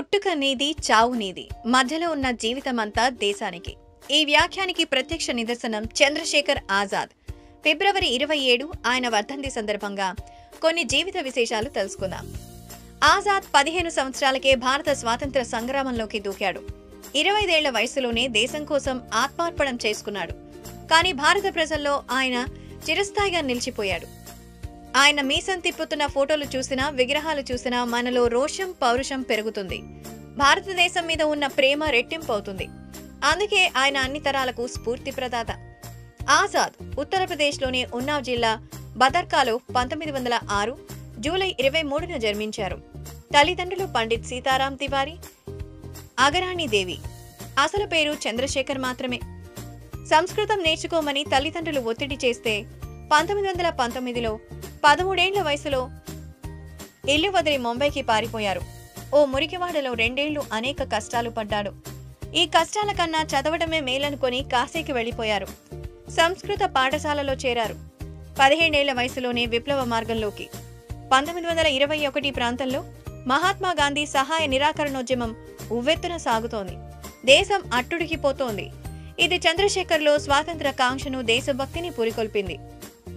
పుట్టుక నీది, చావు నీది, మధ్యలో ఉన్న జీవితమంతా దేశానికి. ఈ వ్యాఖ్యానికి ప్రత్యక్ష నిదర్శనం చంద్రశేఖర్ ఆజాద్. ఫిబ్రవరి 27 ఆయన వర్ధంతి సందర్భంగా కొన్ని జీవిత విశేషాలు తెలుసుకుందాం. ఆజాద్ 15 సంవత్సరాలకే భారత స్వాతంత్ర సంగ్రామంలోకి దూకాడు. 25 ఏళ్ల వయసులోనే దేశం కోసం ఆత్మార్పణం చేసుకున్నాడు. కానీ భారత ప్రజల్లో ఆయన చిరస్థాయిగా నిలిచిపోయాడు. ఆయన మీసం తిప్పుతున్న ఫోటోలు చూసినా, విగ్రహాలు చూసినా మనలో రోషం, పౌరుషం పెరుగుతుంది. భారతదేశం మీద ఉన్న ప్రేమ రెట్టింపు అవుతుంది. అందుకే ఆయన అన్ని తరాలకు స్ఫూర్తి ప్రదాత. ఆజాద్ ఉత్తరప్రదేశ్లోని ఉన్నావ్ జిల్లా బదర్కాలో 1906 జూలై 23న జన్మించారు. తల్లిదండ్రులు పండిత్ సీతారాం తివారీ, అగరాణి దేవి. అసలు పేరు చంద్రశేఖర్ మాత్రమే. సంస్కృతం నేర్చుకోమని తల్లిదండ్రులు ఒత్తిడి చేస్తే 1919లో 13 ఏళ్ల వయసులో ఇల్లు వదిలి ముంబైకి పారిపోయారు. ఓ మురికివాడలో 2 ఏళ్లు అనేక కష్టాలు పడ్డాడు. ఈ కష్టాల కన్నా చదవడమే మేలనుకొని కాశీకి వెళ్లిపోయారు. సంస్కృత పాఠశాలలో చేరారు. 15 ఏళ్ల వయసులోనే విప్లవ మార్గంలోకి. 1921 ప్రాంతంలో మహాత్మా గాంధీ సహాయ నిరాకరణోద్యమం ఉవ్వెత్తున సాగుతోంది. దేశం అట్టుడికిపోతోంది. ఇది చంద్రశేఖర్లో స్వాతంత్ర కాంక్షను, దేశభక్తిని పురికొల్పింది.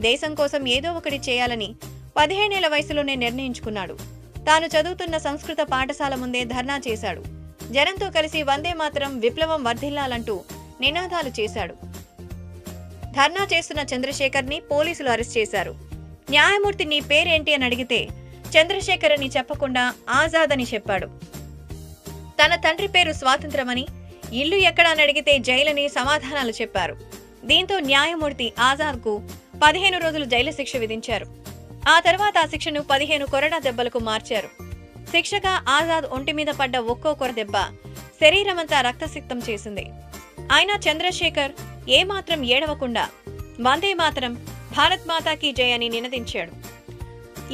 దేశం కోసం ఏదో ఒకటి చేయాలని 15 ఏళ్ల వయసులోనే నిర్ణయించుకున్నాడు. తాను చదువుతున్న సంస్కృత పాఠశాల ముందే ధర్నా చేశాడు. జనంతో కలిసి వందే మాతరం, విప్లవం వర్ధిల్లాలంటూ నినాదాలు చేశాడు. ధర్నా చేస్తున్న చంద్రశేఖర్ ని పోలీసులు అరెస్ట్ చేశారు. న్యాయమూర్తి నీ పేరేంటి అని అడిగితే చంద్రశేఖర్ అని చెప్పకుండా ఆజాద్ అని చెప్పాడు. తన తండ్రి పేరు స్వాతంత్రమని, ఇల్లు ఎక్కడ అని అడిగితే జైలని సమాధానాలు చెప్పారు. దీంతో న్యాయమూర్తి ఆజాద్ కు 15 రోజులు జైలు శిక్ష విధించారు. ఆ తర్వాత ఆ శిక్షను 15 కొరడా దెబ్బలకు మార్చారు. శిక్షగా ఆజాద్ ఒంటి మీద పడ్డ ఒక్కో కొర దెబ్బ శరీరమంతా రక్తసిక్తం చేసింది. అయినా చంద్రశేఖర్ ఏమాత్రం ఏడవకుండా వందే మాతరం, భారత్ మాతాకి జై అని నినదించాడు.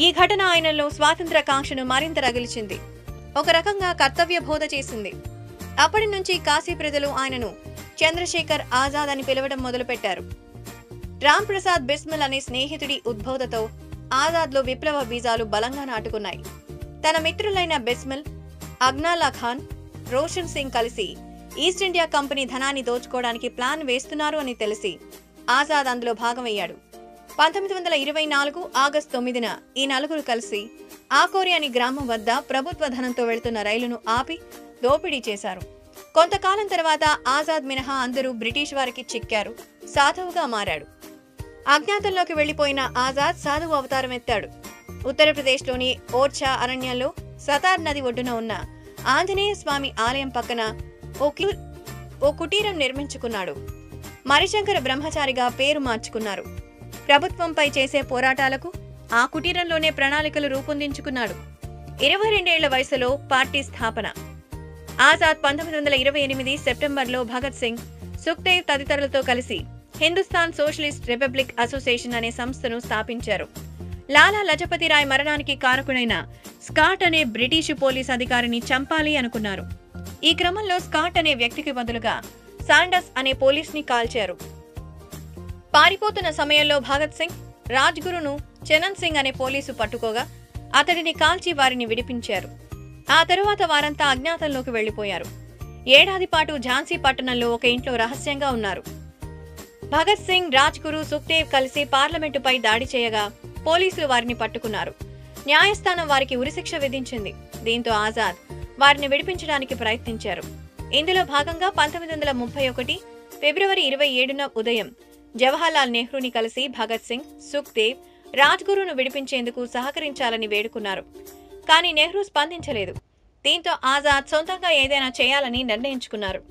ఈ ఘటన ఆయనలో స్వాతంత్ర కాంక్షను మరింత రగిల్చింది. ఒక రకంగా కర్తవ్య బోధ చేసింది. అప్పటి నుంచి కాశీ ప్రజలు ఆయనను చంద్రశేఖర్ ఆజాద్ అని పిలవడం మొదలుపెట్టారు. రామ్ ప్రసాద్ బిస్మిల్ అనే స్నేహితుడి ఉద్బోధతో ఆజాద్లో విప్లవ బీజాలు బలంగా నాటుకున్నాయి. తన మిత్రులైన బిస్మిల్, అగ్నాలా ఖాన్, రోషన్ సింగ్ కలిసి ఈస్ట్ ఇండియా కంపెనీ ధనాన్ని దోచుకోవడానికి ప్లాన్ వేస్తున్నారు అని తెలిసి ఆజాద్ అందులో భాగమయ్యాడు. 1924 ఆగస్టు 9న ఈ నలుగురు కలిసి ఆకోరి అనే గ్రామం వద్ద ప్రభుత్వ ధనంతో వెళ్తున్న రైలును ఆపి దోపిడీ చేశారు. కొంతకాలం తర్వాత ఆజాద్ మినహా అందరూ బ్రిటిష్ వారికి చిక్కారు. సాధువుగా మారాడు. అజ్ఞాతంలోకి వెళ్లిపోయిన ఆజాద్ సాధువు అవతారం ఎత్తాడు. ఉత్తరప్రదేశ్లోని ఓర్చా అరణ్యంలో సతార్ నది ఒడ్డున ఉన్న ఆంజనేయ స్వామి ఆలయం పక్కన ఓ కుటీరం నిర్మించుకున్నాడు. మరిశంకర బ్రహ్మచారిగా పేరు మార్చుకున్నారు. ప్రభుత్వంపై చేసే పోరాటాలకు ఆ కుటీరంలోనే ప్రణాళికలు రూపొందించుకున్నాడు. 22 ఏళ్ల వయసులో పార్టీ స్థాపన. ఆజాద్ 1928 సెప్టెంబర్లో భగత్ సింగ్, సుఖ్దేవ్ తదితరులతో కలిసి హిందుస్థాన్ సోషలిస్ట్ రిపబ్లిక్ అసోసియేషన్ అనే సంస్థను స్థాపించారు. లాలా లజపతి రాయ్ మరణానికి కారకుడైన స్కాట్ అనే బ్రిటిషు పోలీస్ అధికారిని చంపాలి అనుకున్నారు. ఈ క్రమంలో స్కాట్ అనే వ్యక్తికి బదులుగా సాండర్స్ అనే పోలీస్ ని కాల్చారు. పారిపోతున్న సమయంలో భగత్ సింగ్, రాజ్గురును చరణ్ సింగ్ అనే పోలీసు పట్టుకోగా అతడిని కాల్చి వారిని విడిపించారు. ఆ తరువాత వారంతా అజ్ఞాతంలోకి వెళ్లిపోయారు. ఏడాది పాటు ఝాన్సీ పట్టణంలో ఒక ఇంట్లో రహస్యంగా ఉన్నారు. భగత్ సింగ్, రాజ్గురు, సుఖ్దేవ్ కలిసి పార్లమెంటుపై దాడి చేయగా పోలీసులు వారిని పట్టుకున్నారు. న్యాయస్థానం వారికి ఉరిశిక్ష విధించింది. దీంతో ఆజాద్ వారిని విడిపించడానికి ప్రయత్నించారు. ఇందులో భాగంగా 1931 ఫిబ్రవరి 27న ఉదయం జవహర్లాల్ నెహ్రూని కలిసి భగత్ సింగ్, సుఖ్దేవ్, రాజ్గురును విడిపించేందుకు సహకరించాలని వేడుకున్నారు. కానీ నెహ్రూ స్పందించలేదు. దీంతో ఆజాద్ సొంతంగా ఏదైనా చేయాలని నిర్ణయించుకున్నారు.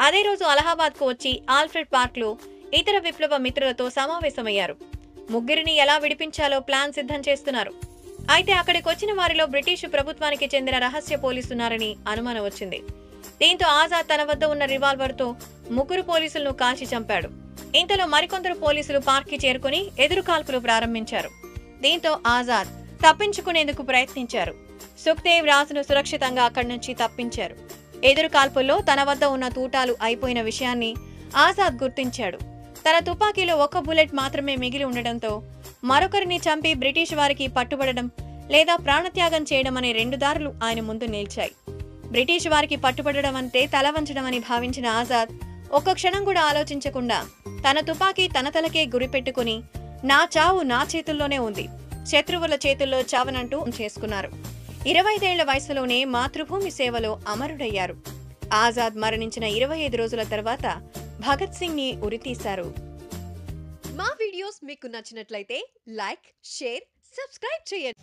అదే రోజు అలహాబాద్కు వచ్చి ఆల్ఫ్రెడ్ పార్క్లో ఇతర విప్లవ మిత్రులతో సమావేశమయ్యారు. ముగ్గురిని ఎలా విడిపించాలో ప్లాన్ సిద్ధం చేస్తున్నారు. అయితే అక్కడికి వచ్చిన వారిలో బ్రిటిషు ప్రభుత్వానికి చెందిన రహస్య పోలీసున్నారని అనుమానం వచ్చింది. దీంతో ఆజాద్ తన వద్ద ఉన్న రివాల్వర్తో ముగ్గురు పోలీసులను కాల్చి చంపాడు. ఇంతలో మరికొందరు పోలీసులు పార్క్కి చేరుకుని ఎదురుకాల్పులు ప్రారంభించారు. దీంతో ఆజాద్ తప్పించుకునేందుకు ప్రయత్నించారు. సుఖ్దేవ్, రాజును సురక్షితంగా అక్కడి నుంచి తప్పించారు. ఎదురుకాల్పుల్లో తన వద్ద ఉన్న తూటాలు అయిపోయిన విషయాన్ని ఆజాద్ గుర్తించాడు. తన తుపాకీలో ఒక బుల్లెట్ మాత్రమే మిగిలి ఉండడంతో మరొకరిని చంపి బ్రిటిష్ వారికి పట్టుబడడం లేదా ప్రాణత్యాగం చేయడం అనే 2 దారులు ఆయన ముందు నిలిచాయి. బ్రిటిష్ వారికి పట్టుబడడం అంటే తల వంచడం అని భావించిన ఆజాద్ ఒక్క క్షణం కూడా ఆలోచించకుండా తన తుపాకీ తన తలకే గురిపెట్టుకుని నా చావు నా చేతుల్లోనే ఉంది, శత్రువుల చేతుల్లో చావనంటూ చేసుకున్నారు. 25 ఏళ్ల వయసులోనే మాతృభూమి సేవలో అమరుడయ్యారు. ఆజాద్ మరణించిన 25 రోజుల తర్వాత భగత్ సింగ్ ని ఉరితీశారు. మా వీడియోస్ మీకు నచ్చినట్లయితే లైక్, షేర్, సబ్స్క్రైబ్ చేయండి.